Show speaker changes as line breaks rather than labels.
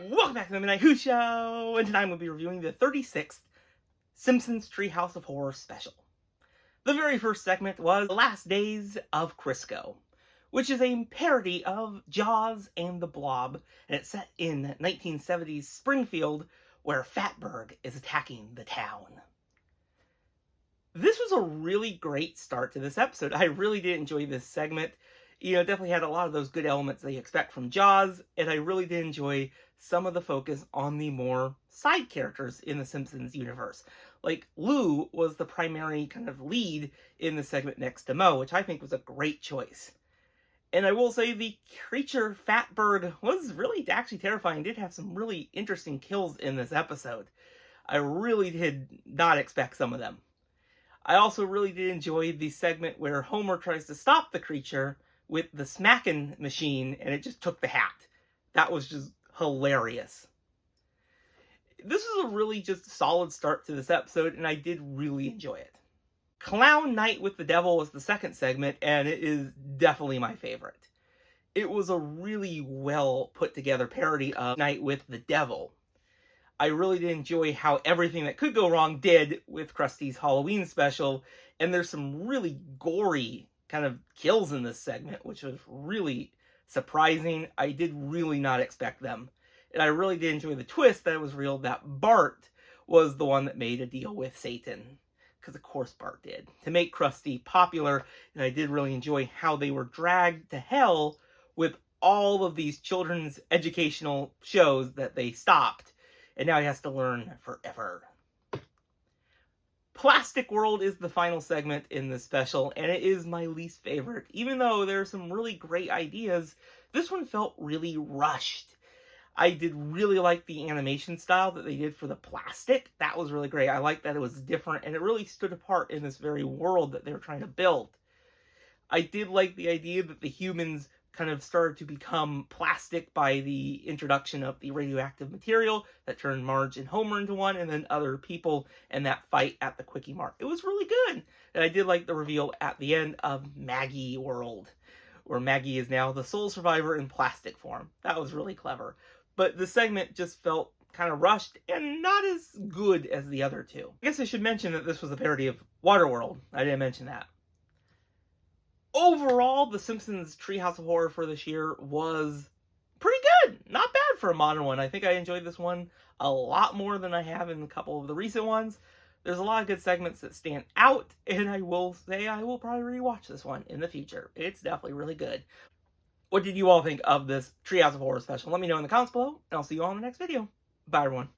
Welcome back to the Midnight Who Show, and tonight we'll be reviewing the 36th Simpsons Treehouse of Horror special. The very first segment was The Last Days of Crisco, which is a parody of Jaws and the Blob, and it's set in 1970s Springfield, where Fatberg is attacking the town. This was a really great start to this episode. I really did enjoy this segment. Definitely had a lot of those good elements that you expect from Jaws, and I really did enjoy some of the focus on the more side characters in the Simpsons universe. Like, Lou was the primary kind of lead in the segment next to Moe, which I think was a great choice. And I will say the creature Fatberg was really actually terrifying. Did have some really interesting kills in this episode. I really did not expect some of them. I also really did enjoy the segment where Homer tries to stop the creature with the smacking machine, and it just took the hat. That was just hilarious. This was a really just solid start to this episode, and I did really enjoy it. Clown Night with the Devil was the second segment, and it is definitely my favorite. It was a really well put together parody of Night with the Devil. I really did enjoy how everything that could go wrong did with Krusty's Halloween special, and there's some really gory kind of kills in this segment, which was really surprising. I did really not expect them. And I really did enjoy the twist that it was real that Bart was the one that made a deal with Satan. Because of course Bart did. To make Krusty popular, and I did really enjoy how they were dragged to hell with all of these children's educational shows that they stopped. And now he has to learn forever. Plastic World is the final segment in this special, and it is my least favorite. Even though there are some really great ideas, this one felt really rushed. I did really like the animation style that they did for the plastic. That was really great. I liked that it was different, and it really stood apart in this very world that they were trying to build. I did like the idea that the humans kind of started to become plastic by the introduction of the radioactive material that turned Marge and Homer into one, and then other people and that fight at the Quickie Mart. It was really good. And I did like the reveal at the end of Maggie World, where Maggie is now the sole survivor in plastic form. That was really clever. But the segment just felt kind of rushed and not as good as the other two. I guess I should mention that this was a parody of Waterworld. I didn't mention that. Overall, the Simpsons Treehouse of Horror for this year was pretty good. Not bad for a modern one. I think I enjoyed this one a lot more than I have in a couple of the recent ones. There's a lot of good segments that stand out, and I will say I will probably rewatch this one in the future. It's definitely really good. What did you all think of this Treehouse of Horror special? Let me know in the comments below, and I'll see you all in the next video. Bye, everyone.